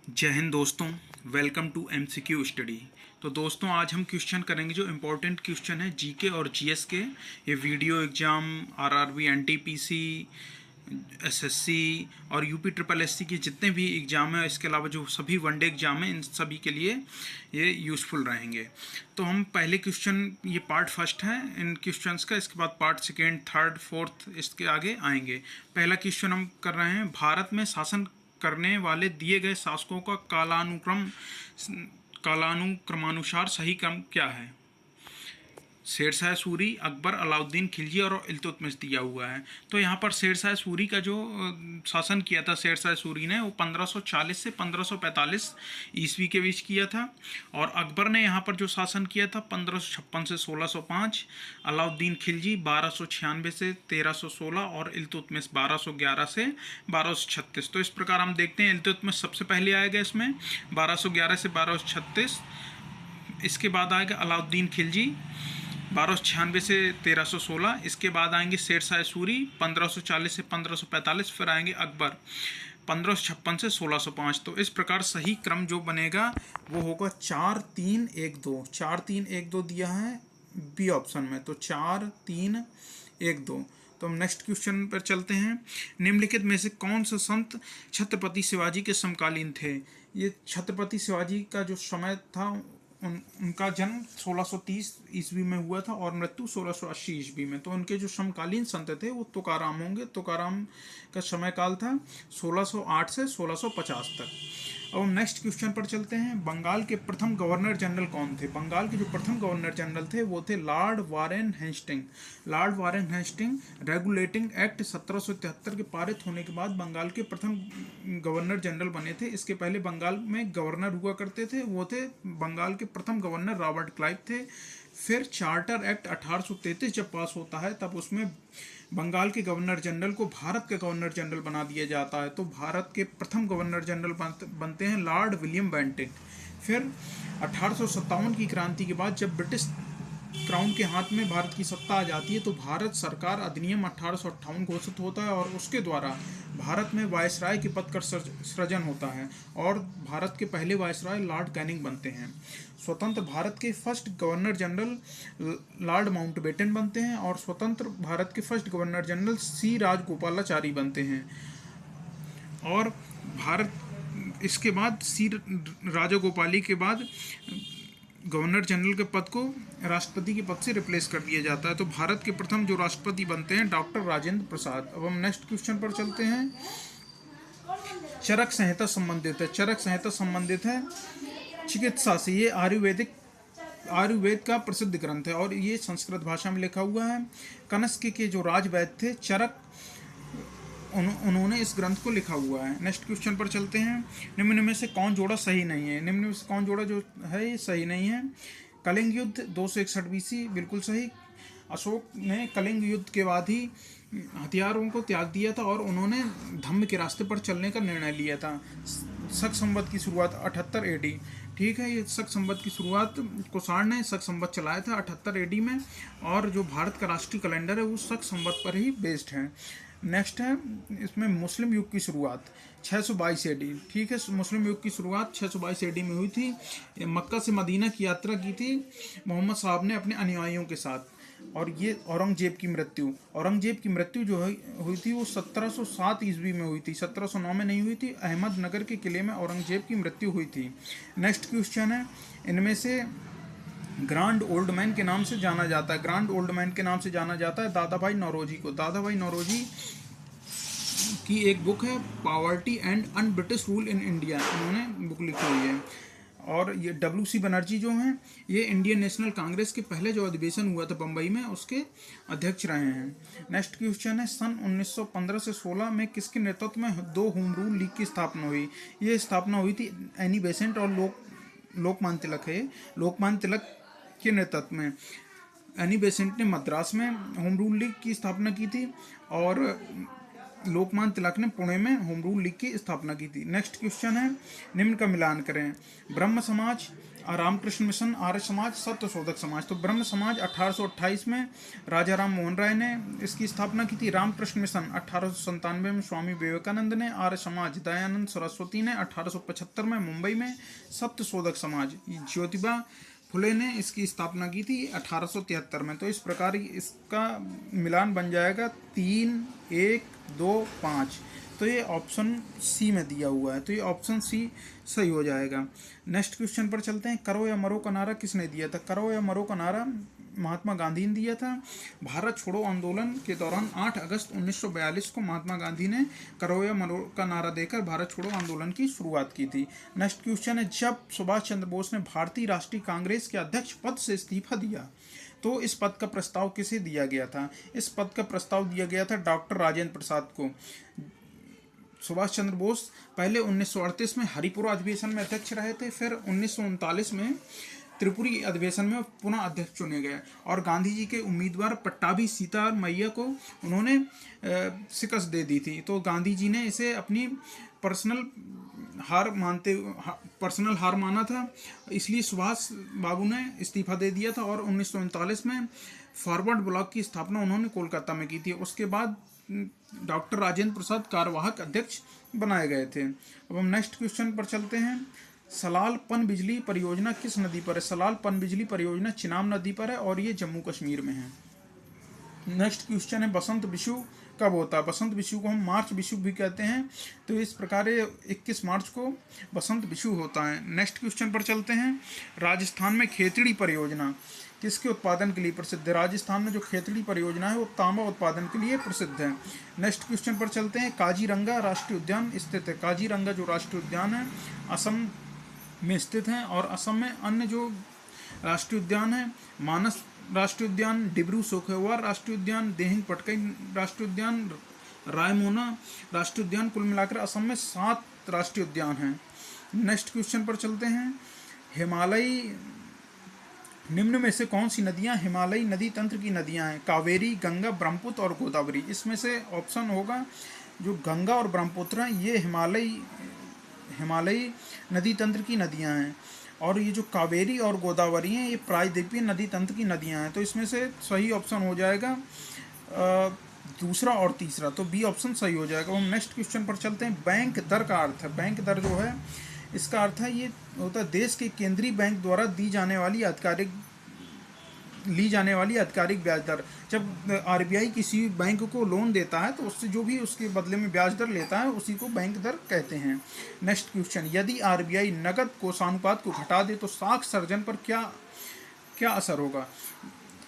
जय हिंद दोस्तों। Welcome to MCQ study. तो दोस्तों आज हम क्वेश्चन करेंगे जो इम्पोर्टेंट क्वेश्चन है जीके और जीएस के। ये video exam RRB, NTPC, SSC और यूपी ट्रिपल एससी के जितने भी एग्ज़ाम हैं, इसके अलावा जो सभी वनडे एग्ज़ाम हैं, इन सभी के लिए ये यूज़फुल रहेंगे। तो हम पहले क्वेश्चन, ये पार्ट फर्स्ट है इन क्वेश्चंस का, इसके बाद पार्ट सेकेंड, थर्ड, फोर्थ इसके आगे आएंगे। पहला क्वेश्चन हम कर रहे हैं, भारत में शासन करने वाले दिए गए शासकों का कालानुक्रमानुसार सही क्रम क्या है? शेरशाह सूरी, अकबर, अलाउद्दीन खिलजी और इल्तुतमिश दिया हुआ है। तो यहाँ पर शेरशाह सूरी का जो शासन किया था शेरशाह सूरी ने, वो 1540 से 1545 ईस्वी के बीच किया था। और अकबर ने यहाँ पर जो शासन किया था 1556 से 1605, अलाउद्दीन खिलजी 1296 से 1316 और इल्तुतमिश 1211 से 1236। तो इस प्रकार हम देखते हैं इल्तुतमिश सबसे पहले आएगा इसमें 1211 से 1236। इसके बाद आएगा अलाउद्दीन खिलजी 1296 से 1316। इसके बाद आएंगे शेरशाह सूरी 1540 से 1545। फिर आएंगे अकबर 1556 से 1605। तो इस प्रकार सही क्रम जो बनेगा वो होगा 4 3 1 2। 4 3 1 2 दिया है बी ऑप्शन में, तो 4 3 1 2। तो हम नेक्स्ट क्वेश्चन पर चलते हैं। निम्नलिखित में से कौन सा संत छत्रपति शिवाजी के समकालीन थे? ये छत्रपति शिवाजी का जो समय था, उनका जन्म 1630 ईस्वी में हुआ था और मृत्यु 1680 ईस्वी में। तो उनके जो समकालीन संत थे वो तुकाराम होंगे। तुकाराम का समय काल था 1608 से 1650 तक। अब हम नेक्स्ट क्वेश्चन पर चलते हैं। बंगाल के प्रथम गवर्नर जनरल कौन थे? बंगाल के जो प्रथम गवर्नर जनरल थे वो थे lord Warren Hasting. Lord Warren Hasting regulating act 1773 के पारित होने के बाद बंगाल के प्रथम गवर्नर जनरल बने थे। इसके पहले बंगाल में गवर्नर हुआ करते थे, वो थे बंगाल के प्रथम गवर्नर रॉबर्ट क्लाइव थे। फिर चार्टर एक्ट 1833 जब पास होता है तब उसमें बंगाल के गवर्नर जनरल को भारत का गवर्नर जनरल बना दिया जाता है। तो भारत के प्रथम गवर्नर जनरल बनते हैं लॉर्ड विलियम बेंटिक। फिर 1857 की क्रांति के बाद जब ब्रिटिश क्राउन के हाथ में भारत की सत्ता आ जाती है तो भारत सरकार अधिनियम 1858 घोषित होता है और उसके द्वारा भारत में वायसराय के पद का सृजन होता है और भारत के पहले वायसराय लॉर्ड कैनिंग बनते हैं। स्वतंत्र भारत के first governor general Lord Mountbatten बनते हैं और स्वतंत्र भारत के फर्स्ट गवर्नर जनरल सी राजगोपालाचारी बनते हैं। और भारत इसके बाद सी राजागोपाली के बाद गवर्नर जनरल के पद को राष्ट्रपति के पद से रिप्लेस कर दिया जाता है। तो भारत के प्रथम जो राष्ट्रपति बनते हैं डॉक्टर राजेंद्र प्रसाद। अब हम नेक्स्ट क्वेश्चन पर चलते हैं। चरक संहिता संबंधित है। चरक संहिता संबंधित है चिकित्सा से। ये आयुर्वेद का प्रसिद्ध ग्रंथ है और ये संस्कृत भाषा में लिखा हुआ है। कनस्क के जो राजवैद्य थे चरक, उन्होंने इस ग्रंथ को लिखा हुआ है। नेक्स्ट क्वेश्चन पर चलते हैं। निम्न में से कौन जोड़ा सही नहीं है? निम्न में से कौन जोड़ा जो है ये सही नहीं है? कलिंग युद्ध 261 बीसी बिल्कुल सही। अशोक ने कलिंग युद्ध के बाद ही हथियारों को त्याग दिया था और उन्होंने धम्म के रास्ते पर चलने का निर्णय लिया था। शक संवत की शुरुआत 78 एडी। ठीक है, ये शक संवत की शुरुआत कुषाण ने शक संवत चलाया था 78 एडी में और जो भारत का राष्ट्रीय कैलेंडर है वो शक संवत पर ही बेस्ड है। नेक्स्ट है इसमें मुस्लिम युग की शुरुआत 622 एडी। ठीक है, मुस्लिम युग की शुरुआत 622 एडी में हुई थी। मक्का से मदीना की यात्रा की थी मोहम्मद साहब ने अपने अनुयायियों के साथ। और ये औरंगजेब की मृत्यु जो हुई थी वो 1707 ईस्वी में हुई थी, 1709 में नहीं हुई थी। अहमदनगर के किले में औरंगजेब की मृत्यु हुई थी। नेक्स्ट क्वेश्चन है, इनमें से ग्रांड ओल्ड मैन के नाम से जाना जाता है। ग्रांड ओल्ड मैन के नाम से जाना जाता है दादा भाई नौरोजी को। दादा भाई नौरोजी की एक बुक है poverty and un British rule in India, इन्होंने बुक लिखी हुई है। और ये WC बनर्जी जो हैं ये इंडियन नेशनल कांग्रेस के पहले जो अधिवेशन हुआ था बम्बई में उसके अध्यक्ष रहे हैं। नेक्स्ट क्वेश्चन है, सन 1915 से 16 में किसके नेतृत्व में 2 होम रूल लीग की स्थापना हुई? ये स्थापना हुई थी एनी बेसेंट और लोकमान्य तिलक है। लोकमान्य तिलक के नेतृत्व में एनी बेसेंट ने मद्रास में होम रूल लीग की स्थापना की थी और लोकमान्य तिलक ने पुणे में होम रूल लीग की स्थापना की थी। नेक्स्ट क्वेश्चन है, निम्न का मिलान करें। ब्रह्म समाज, रामकृष्ण मिशन, आर्य समाज, सत्यशोधक समाज। तो ब्रह्म समाज 1828 में राजा राम मोहन राय ने इसकी स्थापना की थी। रामकृष्ण मिशन 1897 में स्वामी विवेकानंद ने, आर्य समाज दयानंद सरस्वती ने 1875 में मुंबई में, सत्यशोधक समाज ज्योतिबा फुले ने इसकी स्थापना की थी 1873 में। तो इस प्रकार इसका मिलान बन जाएगा 3, 1, 2, 5। तो ये ऑप्शन सी में दिया हुआ है, तो ये ऑप्शन सी सही हो जाएगा। नेक्स्ट क्वेश्चन पर चलते हैं। करो या मरो का नारा किसने दिया था? करो या मरो का नारा महात्मा गांधी ने दिया था। भारत छोड़ो आंदोलन के दौरान 8 अगस्त 1942 को महात्मा गांधी ने करो या मरो का नारा देकर भारत छोड़ो आंदोलन की शुरुआत की थी। नेक्स्ट क्वेश्चन है, जब सुभाष चंद्र बोस ने भारतीय राष्ट्रीय कांग्रेस के अध्यक्ष पद से इस्तीफा दिया तो इस पद का प्रस्ताव किसे दिया गया था? इस पद का प्रस्ताव दिया गया था डॉक्टर राजेंद्र प्रसाद को। सुभाष चंद्र बोस पहले 1938 में हरिपुरा अधिवेशन में अध्यक्ष रहे थे, फिर 1939 में त्रिपुरी अधिवेशन में पुनः अध्यक्ष चुने गए और गांधी जी के उम्मीदवार पट्टाभी सीतारामैया को उन्होंने शिकस्त दे दी थी। तो गांधी जी ने इसे अपनी पर्सनल हार माना था, इसलिए सुभाष बाबू ने इस्तीफा दे दिया था और 1939 में फॉरवर्ड ब्लॉक की स्थापना उन्होंने कोलकाता में की थी। उसके बाद डॉक्टर राजेंद्र प्रसाद कार्यवाहक अध्यक्ष बनाए गए थे। अब हम नेक्स्ट क्वेश्चन पर चलते हैं। सलाल पन बिजली परियोजना किस नदी पर है? सलाल पन बिजली परियोजना चिनाब नदी पर है और ये जम्मू कश्मीर में है। नेक्स्ट क्वेश्चन है, बसंत विषु कब होता है? बसंत विषु को हम मार्च विषु भी कहते हैं। तो इस प्रकार 21 मार्च को बसंत विषु होता है। नेक्स्ट क्वेश्चन पर चलते हैं। राजस्थान में खेतड़ी परियोजना किसके उत्पादन के लिए प्रसिद्ध है? राजस्थान में जो खेतड़ी परियोजना है वो तांबा उत्पादन के लिए प्रसिद्ध है। नेक्स्ट क्वेश्चन पर चलते हैं। काजीरंगा राष्ट्रीय उद्यान स्थित है। काजीरंगा जो राष्ट्रीय उद्यान है असम में स्थित है और असम में अन्य जो राष्ट्रीय उद्यान है, मानस राष्ट्रीय उद्यान, डिब्रू सोखोवार राष्ट्रीय उद्यान, देहिंग पटकाई राष्ट्रीय उद्यान, रायमोना राष्ट्रीय उद्यान, कुल मिलाकर असम में 7 राष्ट्रीय उद्यान हैं। नेक्स्ट क्वेश्चन पर चलते हैं। हिमालयी निम्न में से कौन सी नदियां हिमालयी नदी तंत्र की नदियां हैं? कावेरी, गंगा, ब्रह्मपुत्र और गोदावरी। इसमें से ऑप्शन होगा जो गंगा और ब्रह्मपुत्र हैं ये हिमालयी नदी तंत्र की नदियां हैं और ये जो कावेरी और गोदावरी हैं ये प्रायद्वीपीय नदी तंत्र की नदियां हैं। तो इसमें से सही ऑप्शन हो जाएगा दूसरा और तीसरा, तो बी ऑप्शन सही हो जाएगा। हम नेक्स्ट क्वेश्चन पर चलते हैं। बैंक दर का अर्थ है, बैंक दर जो है इसका अर्थ है ये होता है देश के केंद्रीय बैंक द्वारा ली जाने वाली आधिकारिक ब्याज दर। जब आरबीआई किसी बैंक को लोन देता है तो उससे जो भी उसके बदले में ब्याज दर लेता है उसी को बैंक दर कहते हैं। नेक्स्ट क्वेश्चन, यदि आरबीआई नकद कोषानुपात को घटा दे तो साख सृजन पर क्या असर होगा?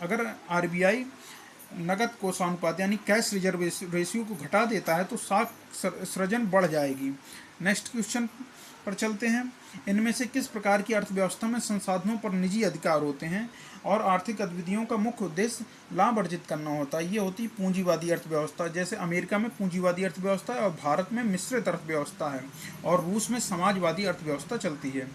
अगर आरबीआई नकद कोषानुपात यानी कैश रिजर्व रेशियो को घटा देता है तो साख सृजन बढ़ जाएगी। नेक्स्ट क्वेश्चन पर चलते हैं। इनमें से किस प्रकार की अर्थव्यवस्था में संसाधनों पर निजी अधिकार होते हैं और आर्थिक गतिविधियों का मुख्य उद्देश्य लाभ अर्जित करना होता है? ये होती पूंजीवादी अर्थव्यवस्था। जैसे अमेरिका में पूंजीवादी अर्थव्यवस्था है और भारत में मिश्रित अर्थव्यवस्था है और रूस में समाजवादी अर्थव्यवस्था चलती है।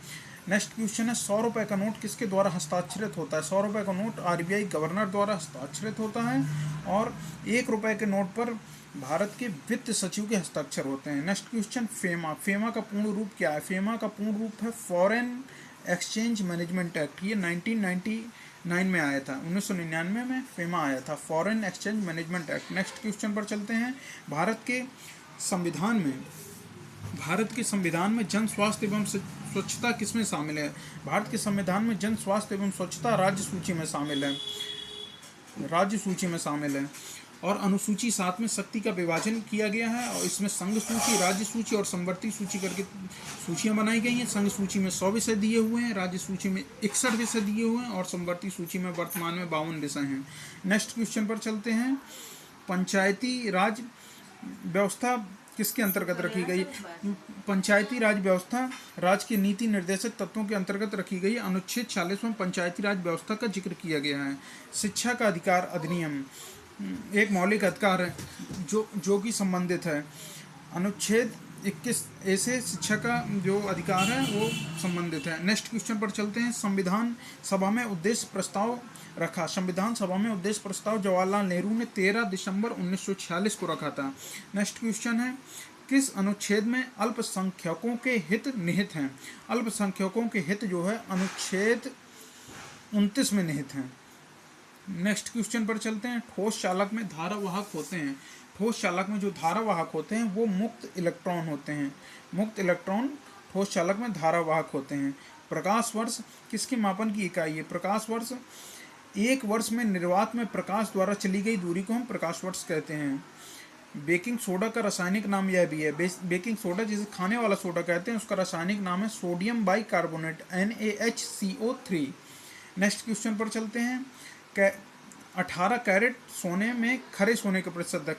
नेक्स्ट क्वेश्चन है, 100 रुपये का नोट किसके द्वारा हस्ताक्षरित होता है? 100 रुपये का नोट आरबीआई गवर्नर द्वारा हस्ताक्षरित होता है और 1 रुपये के नोट पर भारत के वित्त सचिव के हस्ताक्षर होते हैं। नेक्स्ट क्वेश्चन, फेमा का पूर्ण रूप क्या है? फेमा का पूर्ण रूप है फॉरेन एक्सचेंज मैनेजमेंट एक्ट। ये 1999 में आया था, 1999 में फेमा आया था, foreign exchange management act. Next question पर चलते हैं। भारत के संविधान में जन स्वास्थ्य एवं स्वच्छता किसमें शामिल है? भारत के संविधान में जन स्वास्थ्य एवं स्वच्छता राज्य सूची में शामिल है और अनुसूची 7 में शक्ति का विभाजन किया गया है और इसमें संघ सूची, राज्य सूची और संवर्ती सूची करके सूचियां बनाई गई हैं। संघ सूची में 100 विषय दिए हुए हैं, राज्य सूची में 61 विषय दिए हुए हैं और संवर्ती सूची में वर्तमान में 52 विषय हैं। नेक्स्ट क्वेश्चन पर चलते हैं। पंचायती राज व्यवस्था किसके अंतर्गत रखी गई? पंचायती राज व्यवस्था राज्य के नीति निर्देशक तत्वों के अंतर्गत रखी गई। अनुच्छेद 40 में पंचायती राज व्यवस्था का जिक्र किया गया है। शिक्षा का अधिकार अधिनियम एक मौलिक अधिकार है जो कि संबंधित है। अनुच्छेद 21 ऐसे शिक्षा का जो अधिकार है वो संबंधित है। नेक्स्ट क्वेश्चन पर चलते हैं। संविधान सभा में उद्देश्य प्रस्ताव रखा। संविधान सभा में उद्देश्य प्रस्ताव जवाहरलाल नेहरू ने 13 दिसंबर 1946 को रखा था। नेक्स्ट क्वेश्चन है, किस अनुच्छेद में अल्पसंख्यकों के हित निहित हैं? अल्पसंख्यकों के हित जो है अनुच्छेद 29 में निहित हैं। नेक्स्ट क्वेश्चन पर चलते हैं। ठोस चालक में धारावाहक होते हैं। ठोस चालक में जो धारावाहक होते हैं वो मुक्त इलेक्ट्रॉन होते हैं। मुक्त इलेक्ट्रॉन ठोस चालक में धारावाहक होते हैं। प्रकाश वर्ष किसके मापन की इकाई है? प्रकाश वर्ष एक वर्ष में निर्वात में प्रकाश द्वारा चली गई दूरी को हम प्रकाश वर्ष कहते हैं। बेकिंग सोडा का रासायनिक नाम यह भी है। बेकिंग सोडा जिसे खाने वाला सोडा कहते हैं उसका रासायनिक नाम है sodium bicarbonate NaHCO3। Next question पर चलते हैं। 18 कैरेट सोने में खरे सोने का प्रतिशत है।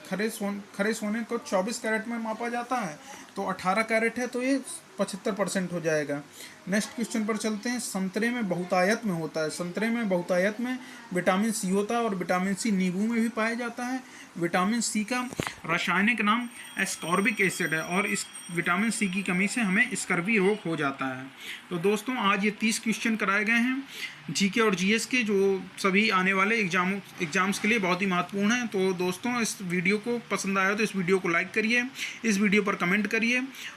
खरे सोने को 24 कैरेट में मापा जाता है, तो 18 कैरेट है तो ये 75% हो जाएगा। नेक्स्ट क्वेश्चन पर चलते हैं। संतरे में बहुतायत में होता है। संतरे में बहुतायत में विटामिन सी होता है और विटामिन सी नींबू में भी पाया जाता है। विटामिन सी का रासायनिक नाम एस्कॉर्बिक एसिड है और इस विटामिन सी की कमी से हमें स्कर्वी रोग हो जाता है। तो दोस्तों आज ये 30 क्वेश्चन कराए गए हैं जीके और जीएस के, जो सभी आने वाले एग्जाम्स के लिए बहुत ही महत्वपूर्ण है। तो दोस्तों इस वीडियो को पसंद आया तो इस वीडियो को लाइक करिए, इस वीडियो पर कमेंट करिए